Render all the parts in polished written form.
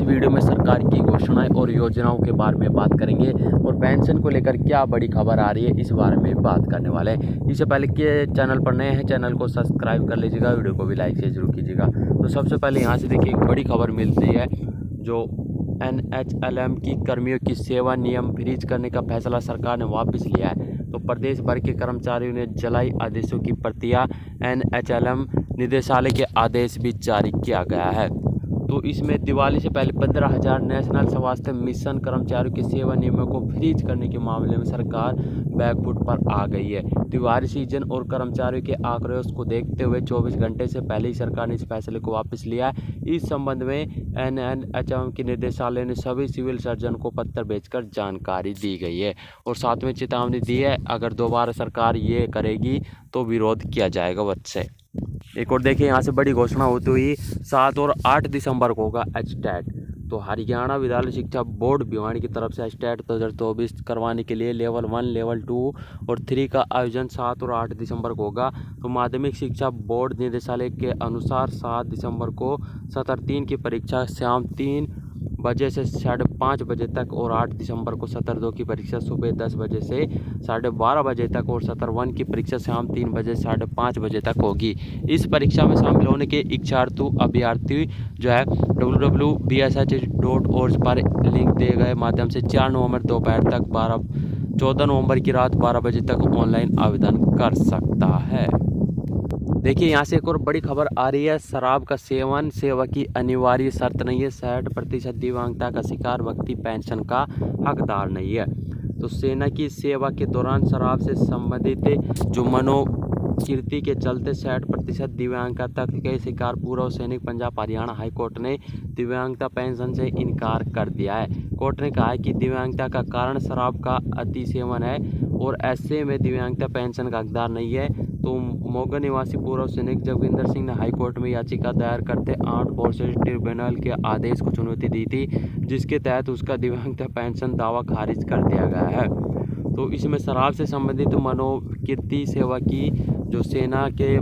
Video में सरकार की घोषणाएं और योजनाओं के बारे में बात करेंगे और पेंशन को लेकर क्या बड़ी खबर आ रही है इस बारे में बात करने वाले हैं। इससे पहले कि चैनल पर नए हैं, चैनल को सब्सक्राइब कर लीजिएगा, वीडियो को भी लाइक से जरूर कीजिएगा। तो सबसे पहले यहाँ से देखिए एक बड़ी खबर मिलती है, जो NHLM की कर्मियों की सेवा नियम फ्रीज करने का फैसला सरकार ने वापस लिया है। तो प्रदेश भर के कर्मचारियों ने जलाई आदेशों की प्रतियां, NHLM निदेशालय के आदेश भी जारी किया गया है। तो इसमें दिवाली से पहले 15,000 नेशनल स्वास्थ्य मिशन कर्मचारियों के सेवा नियमों को फ्रीज करने के मामले में सरकार बैकफुट पर आ गई है। त्योहारी सीजन और कर्मचारियों के आक्रोश को देखते हुए 24 घंटे से पहले ही सरकार ने इस फैसले को वापस लिया है। इस संबंध में NHLM के निदेशालय ने सभी सिविल सर्जन को पत्र भेजकर जानकारी दी गई है और साथ में चेतावनी दी है, अगर दोबारा सरकार ये करेगी तो विरोध किया जाएगा वजह। एक और देखिए यहाँ से बड़ी घोषणा होती हुई 7 और 8 दिसंबर को होगा एचटेट। तो हरियाणा विद्यालय शिक्षा बोर्ड भिवानी की तरफ से एचटेट 2024 करवाने के लिए लेवल 1, लेवल 2 और 3 का आयोजन 7 और 8 दिसंबर को होगा। तो माध्यमिक शिक्षा बोर्ड निदेशालय के अनुसार 7 दिसंबर को सत्र 3 की परीक्षा शाम 3 बजे से 5:30 बजे तक और 8 दिसंबर को सत्र 2 की परीक्षा सुबह 10 बजे से 12:30 बजे तक और सत्र 1 की परीक्षा शाम 3 बजे से 5:30 बजे तक होगी। इस परीक्षा में शामिल होने के इच्छार्थी अभ्यर्थी जो है www.bsh.org पर लिंक दिए गए माध्यम से 4 नवंबर दोपहर तक 14 नवंबर की रात 12 बजे तक ऑनलाइन आवेदन कर सकता है। देखिए यहाँ से एक और बड़ी खबर आ रही है, शराब का सेवन सेवा की अनिवार्य शर्त नहीं है। 60% दिव्यांगता का शिकार व्यक्ति पेंशन का हकदार नहीं है। तो सेना की सेवा के दौरान शराब से संबंधित जो मनोकीर्ति के चलते 60% दिव्यांगता के शिकार पूर्व सैनिक पंजाब हरियाणा हाई कोर्ट ने दिव्यांगता पेंशन से इनकार कर दिया है। कोर्ट ने कहा है कि दिव्यांगता का कारण शराब का अति सेवन है और ऐसे में दिव्यांगता पेंशन का हकदार नहीं है। तो मोगा निवासी पूर्व सैनिक जोगिंदर सिंह ने हाईकोर्ट में याचिका दायर करते आर्म्ड फोर्सेज ट्रिब्यूनल के आदेश को चुनौती दी थी, जिसके तहत उसका दिव्यांगता पेंशन दावा खारिज कर दिया गया है। तो इसमें शराब से संबंधित मनोकीर्ति सेवा की जो सेना के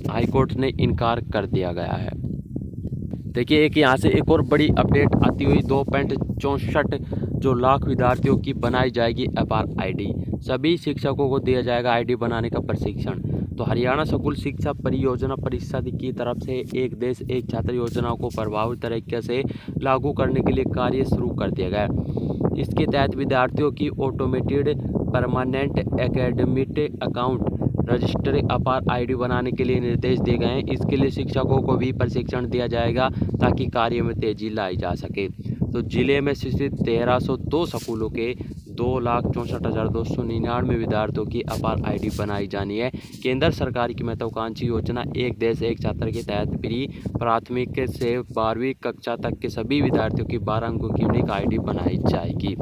हाईकोर्ट ने इनकार कर दिया गया है। देखिए एक यहाँ से एक और बड़ी अपडेट आती हुई 2.64 जो लाख विद्यार्थियों की बनाई जाएगी FR ID। सभी शिक्षकों को दिया जाएगा ID बनाने का प्रशिक्षण। तो हरियाणा स्कूल शिक्षा परियोजना परिषद की तरफ से एक देश एक छात्र योजना को प्रभावी तरीके से लागू करने के लिए कार्य शुरू कर दिया गया है। इसके तहत विद्यार्थियों की automated permanent academic account register FR ID बनाने के लिए निर्देश दिए गए हैं। इसके लिए शिक्षकों को भी प्रशिक्षण दिया जाएगा ताकि कार्य में तेजी लाई जा सके। तो जिले में स्थित 1302 स्कूलों के 2,64,299 विद्यार्थियों की FR ID बनाई जानी है। केंद्र सरकार की महत्वाकांक्षी योजना एक देश एक छात्र के तहत प्री प्राथमिक से 12वीं कक्षा तक के सभी विद्यार्थियों की 12 अंकों की यूनिक ID बनाई जाएगी।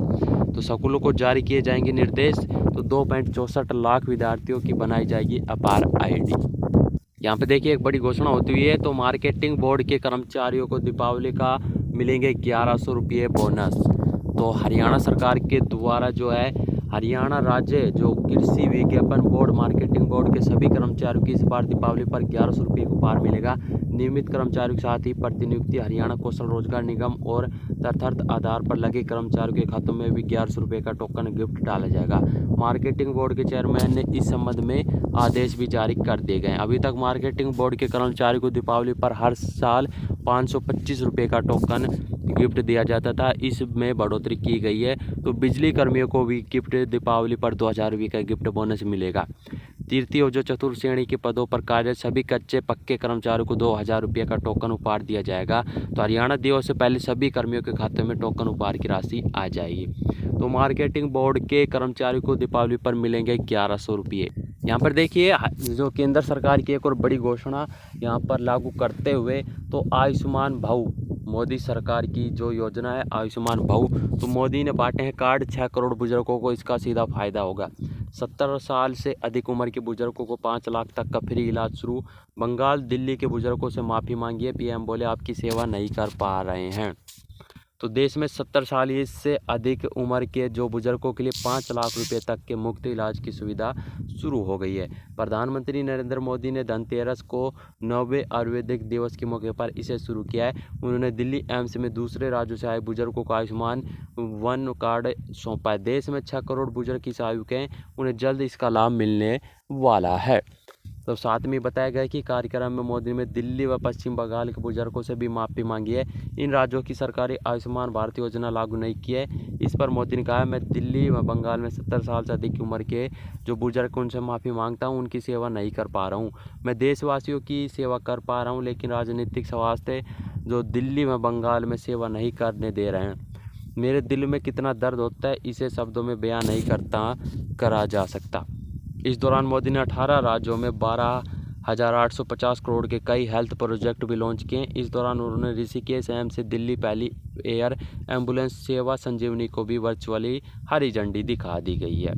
तो स्कूलों को जारी किए जाएंगे निर्देश। तो 2.64 लाख विद्यार्थियों की बनाई जाएगी FR ID। यहाँ पे देखिए एक बड़ी घोषणा होती हुई है, तो मार्केटिंग बोर्ड के कर्मचारियों को दीपावली का मिलेंगे 1100 रुपये बोनस। तो हरियाणा सरकार के द्वारा जो है हरियाणा राज्य जो कृषि विज्ञापन बोर्ड मार्केटिंग बोर्ड के सभी कर्मचारियों की इस बार दीपावली पर 1100 रुपये को उपहार मिलेगा। नियमित कर्मचारियों के साथ ही प्रतिनियुक्ति हरियाणा कौशल रोजगार निगम और तथार्थ आधार पर लगे कर्मचारियों के खातों में भी 1100 रुपये का टोकन गिफ्ट डाला जाएगा। मार्केटिंग बोर्ड के चेयरमैन ने इस संबंध में आदेश भी जारी कर दिए गए। अभी तक मार्केटिंग बोर्ड के कर्मचारियों को दीपावली पर हर साल 525 रुपये का टोकन गिफ्ट दिया जाता था, इसमें बढ़ोतरी की गई है। तो बिजली कर्मियों को भी गिफ्ट दीपावली पर 2000 रुपये का गिफ्ट बोनस मिलेगा। तृतीय और जो चतुर्थ श्रेणी के पदों पर कार्यरत सभी कच्चे पक्के कर्मचारियों को 2000 रुपये का टोकन उपहार दिया जाएगा। तो हरियाणा दिवस से पहले सभी कर्मियों के खाते में टोकन उपहार की राशि आ जाएगी। तो मार्केटिंग बोर्ड के कर्मचारियों को दीपावली पर मिलेंगे 1100 रुपये। यहाँ पर देखिए जो केंद्र सरकार की एक और बड़ी घोषणा यहाँ पर लागू करते हुए, तो आयुष्मान भाव मोदी सरकार की जो योजना है आयुष्मान भाव, तो मोदी ने बांटे हैं कार्ड। 6 करोड़ बुजुर्गों को इसका सीधा फायदा होगा। 70 साल से अधिक उम्र के बुजुर्गों को 5 लाख तक का फ्री इलाज शुरू। बंगाल दिल्ली के बुजुर्गों से माफ़ी मांगी है, PM बोले आपकी सेवा नहीं कर पा रहे हैं। तो देश में 70 साल से अधिक उम्र के जो बुजुर्गों के लिए 5 लाख रुपए तक के मुफ्त इलाज की सुविधा शुरू हो गई है। प्रधानमंत्री नरेंद्र मोदी ने धनतेरस को 9वें आयुर्वेदिक दिवस के मौके पर इसे शुरू किया है। उन्होंने दिल्ली एम्स में दूसरे राज्यों से आए बुजुर्गों को आयुष्मान वन कार्ड सौंपा है। देश में 6 करोड़ बुजुर्ग इस आयु के हैं, उन्हें जल्द इसका लाभ मिलने वाला है। तो साथ में बताया गया कि कार्यक्रम में मोदी ने दिल्ली व पश्चिम बंगाल के बुजुर्गों से भी माफ़ी मांगी है। इन राज्यों की सरकारी आयुष्मान भारत योजना लागू नहीं की है। इस पर मोदी ने कहा, मैं दिल्ली व बंगाल में 70 साल से अधिक की उम्र के जो बुजुर्ग उनसे माफ़ी मांगता हूं, उनकी सेवा नहीं कर पा रहा हूं। मैं देशवासियों की सेवा कर पा रहा हूं, लेकिन राजनीतिक स्वास्थ्य जो दिल्ली व बंगाल में सेवा नहीं करने दे रहे हैं। मेरे दिल में कितना दर्द होता है, इसे शब्दों में बयान नहीं करा जा सकता। इस दौरान मोदी ने 18 राज्यों में 12,850 करोड़ के कई हेल्थ प्रोजेक्ट भी लॉन्च किए। इस दौरान उन्होंने ऋषिकेश एम्स से दिल्ली पहली एयर एम्बुलेंस सेवा संजीवनी को भी वर्चुअली हरी झंडी दिखा दी गई है।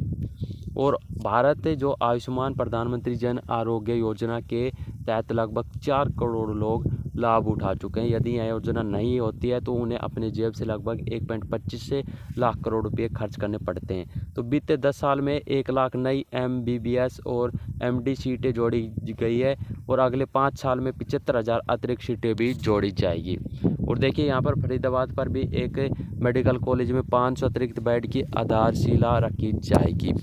और भारत जो आयुष्मान प्रधानमंत्री जन आरोग्य योजना के तहत लगभग 4 करोड़ लोग लाभ उठा चुके हैं। यदि यह योजना नहीं होती है तो उन्हें अपने जेब से लगभग 1.25 लाख करोड़ रुपए खर्च करने पड़ते हैं। तो बीते 10 साल में 1 लाख नई MBBS और MD सीटें जोड़ी गई है और अगले 5 साल में 75,000 अतिरिक्त सीटें भी जोड़ी जाएगी। और देखिए यहाँ पर फरीदाबाद पर भी एक मेडिकल कॉलेज में 500 अतिरिक्त बेड की आधारशिला रखी जाएगी।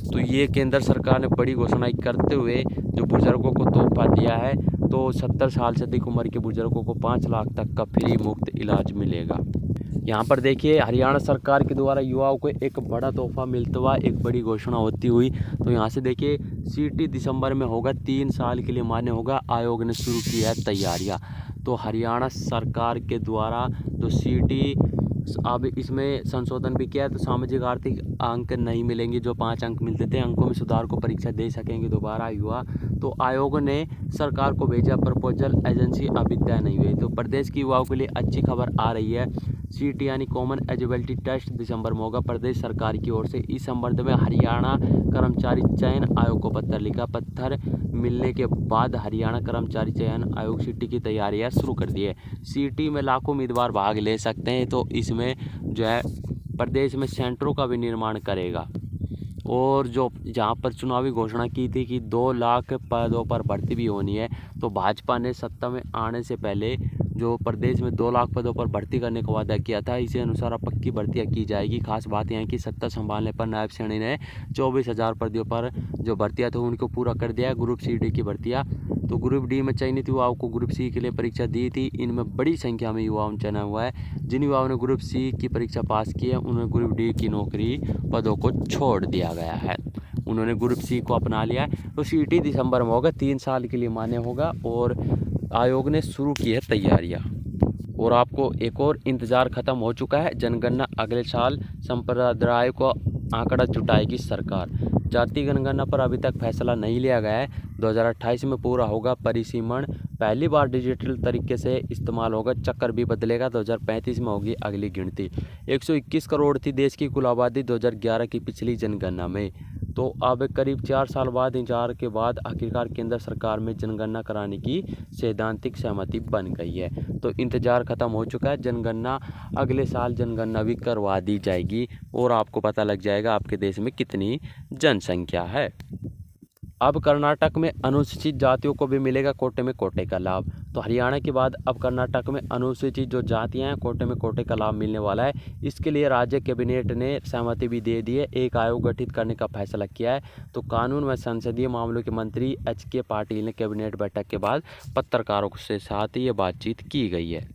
तो ये केंद्र सरकार ने बड़ी घोषणा करते हुए जो बुजुर्गों को तोहफा दिया है। तो 70 साल से अधिक उम्र के बुजुर्गों को 5 लाख तक का फ्री मुफ्त इलाज मिलेगा। यहाँ पर देखिए हरियाणा सरकार के द्वारा युवाओं को एक बड़ा तोहफा मिलता हुआ एक बड़ी घोषणा होती हुई। तो यहाँ से देखिए CT दिसंबर में होगा, 3 साल के लिए मान्य होगा। आयोग ने शुरू की है तैयारियाँ। तो हरियाणा सरकार के द्वारा जो CT अब इसमें संशोधन भी किया है। तो सामाजिक आर्थिक अंक नहीं मिलेंगे, जो 5 अंक मिलते थे, अंकों में सुधार को परीक्षा दे सकेंगे दोबारा युवा। तो आयोग ने सरकार को भेजा प्रपोजल, एजेंसी अभी तय नहीं हुई। तो प्रदेश के युवाओं के लिए अच्छी खबर आ रही है। CT यानी कॉमन एलिजिबिलिटी टेस्ट दिसंबर में होगा प्रदेश सरकार की ओर से। इस संबंध में हरियाणा कर्मचारी चयन आयोग को पत्र लिखा। पत्र मिलने के बाद हरियाणा कर्मचारी चयन आयोग CT की तैयारियां शुरू कर दी है। CT में लाखों उम्मीदवार भाग ले सकते हैं। तो इसमें जो है प्रदेश में सेंटरों का भी निर्माण करेगा। और जो जहाँ पर चुनावी घोषणा की थी कि 2 लाख पदों पर भर्ती भी होनी है। तो भाजपा ने सत्ता में आने से पहले जो प्रदेश में 2 लाख पदों पर भर्ती करने का वादा किया था, इसी अनुसार अब पक्की भर्तियाँ की जाएगी। खास बात यह है कि सत्ता संभालने पर नायब सैनी ने 24,000 पदों पर जो भर्तियाँ थी उनको पूरा कर दिया है। ग्रुप C की भर्तियाँ तो ग्रुप D में चयनित युवाओं को ग्रुप C के लिए परीक्षा दी थी। इनमें बड़ी संख्या में युवाओं चयन हुआ है। जिन युवाओं ने ग्रुप C की परीक्षा पास की है उन्होंने ग्रुप D की नौकरी पदों को छोड़ दिया गया है। उन्होंने ग्रुप C को अपना लिया है। तो CT दिसंबर में होगा, 3 साल के लिए मान्य होगा और आयोग ने शुरू की है तैयारियां। और आपको एक और इंतज़ार ख़त्म हो चुका है। जनगणना अगले साल संप्रदाय को आंकड़ा जुटाएगी सरकार। जाति जनगणना पर अभी तक फैसला नहीं लिया गया है। 2028 में पूरा होगा परिसीमन। पहली बार डिजिटल तरीके से इस्तेमाल होगा। चक्कर भी बदलेगा। 2035 में होगी अगली गिनती। 121 करोड़ थी देश की कुल आबादी 2011 की पिछली जनगणना में। तो अब करीब 4 साल बाद इंतजार के बाद आखिरकार केंद्र सरकार में जनगणना कराने की सैद्धांतिक सहमति बन गई है। तो इंतजार खत्म हो चुका है। जनगणना अगले साल जनगणना भी करवा दी जाएगी और आपको पता लग जाएगा आपके देश में कितनी जनसंख्या है। अब कर्नाटक में अनुसूचित जातियों को भी मिलेगा कोटे में कोटे का लाभ। तो हरियाणा के बाद अब कर्नाटक में अनुसूचित जो जातियां हैं कोटे में कोटे का लाभ मिलने वाला है। इसके लिए राज्य कैबिनेट ने सहमति भी दे दी है। एक आयोग गठित करने का फैसला किया है। तो कानून व संसदीय मामलों के मंत्री HK पाटिल ने कैबिनेट बैठक के बाद पत्रकारों के साथ ये बातचीत की गई है।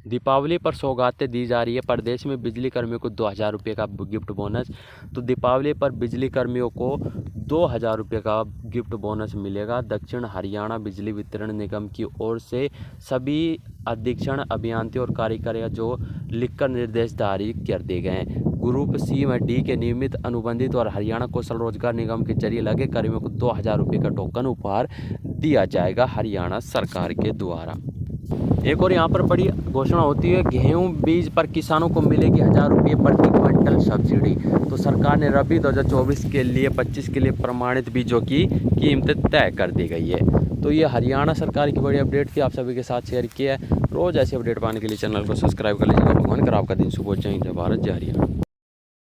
दीपावली पर सौगातें दी जा रही है। प्रदेश में बिजली कर्मियों को 2,000 रुपये का गिफ्ट बोनस। तो दीपावली पर बिजली कर्मियों को 2,000 रुपये का गिफ्ट बोनस मिलेगा। दक्षिण हरियाणा बिजली वितरण निगम की ओर से सभी अधीक्षण अभियंता और कार्यकारियों जो लिखकर निर्देश जारी कर दिए गए हैं। ग्रुप C व D के नियमित अनुबंधित और हरियाणा कौशल रोजगार निगम के जरिए लगे कर्मियों को 2,000 रुपये का टोकन उपहार दिया जाएगा हरियाणा सरकार के द्वारा। एक और यहाँ पर बड़ी घोषणा होती है, गेहूं बीज पर किसानों को मिलेगी 1000 रुपये प्रति क्विंटल सब्सिडी। तो सरकार ने रबी 2024 के लिए 25 के लिए प्रमाणित बीजों की कीमत तय कर दी गई है। तो ये हरियाणा सरकार की बड़ी अपडेट थी, आप सभी के साथ शेयर किया है। रोज़ ऐसी अपडेट पाने के लिए चैनल को सब्सक्राइब कर लीजिएगा। भगवान कर आपका दिन शुभ हो। जय हिंद, जय भारत, जय हरियाणा।